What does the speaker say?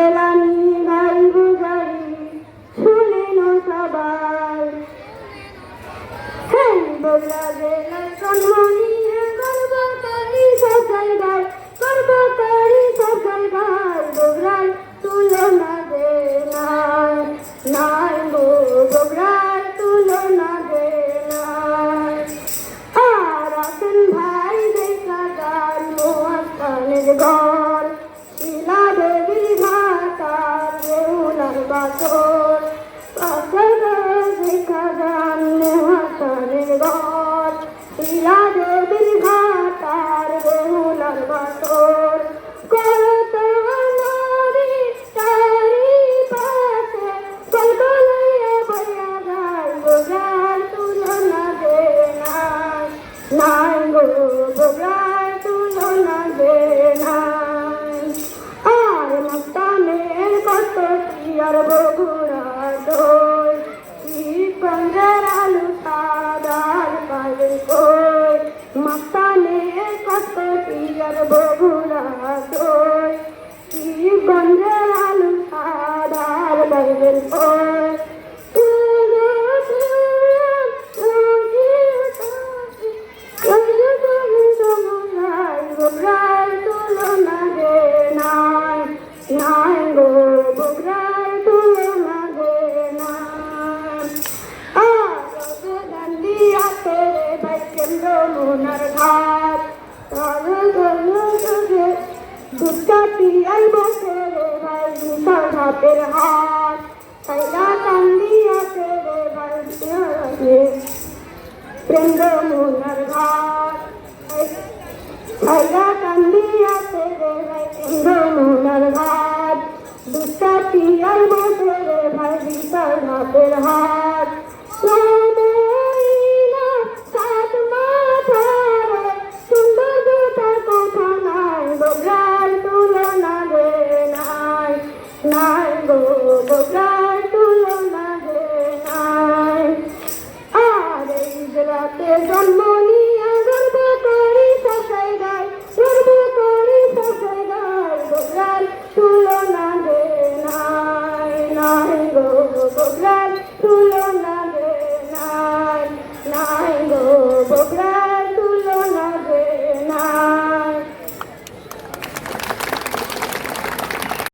বেলানি গাই বুঝাই শুনেন সবাই হেই বগরা জেলার জন্ম নিয়ে গর্ব করি সব জায়গায় গর্ব করি সব জায়গায় বগরার তুলনা দে নাই নাই গো বগরার তুলনা দে নাই আর আছেন ভাই দেখা গান মোয়াক্কানের ঘর শিলা দেবীর ভাতার রেউলার বাসর দেখা গান মোয়াক্কানের ঘর শিলা দেবীর ভাতার রেউলার বাসর কত নদী তারি পাশে কলকলাইয়া বইয়া যায় বগরার তুলনা দে নাই নাই গো বগরার তুলনা দে নাই আর মস্তানের কত আর বগুড়ার দই গঞ্জের আলু সাদার পাইল কই মস্তানের কত আর বগুড়ার দই গঞ্জের আলু সাদার পাইল কই বগরার তুলনা দে নাই নাই গো বগরার তুলনা দে নাই দান্ডিয়াতে ভাই কেন্দ্র মোনার ঘাট দুটা পিয়াই বসে রে ভাই বিশাল ঘাটের হাট সাইলা কান্দিয়াতে রে ভাই কেন্দ্র মোনার ঘাট সাইলা কান্দিয়াতে রে ভাই কেন্দ্র মোনার ঘাট দুটা পিয়াই বসে রে ভাই বিশাল ঘাটের হাট বগরার তুলনা দে নাই নাই গো বগরা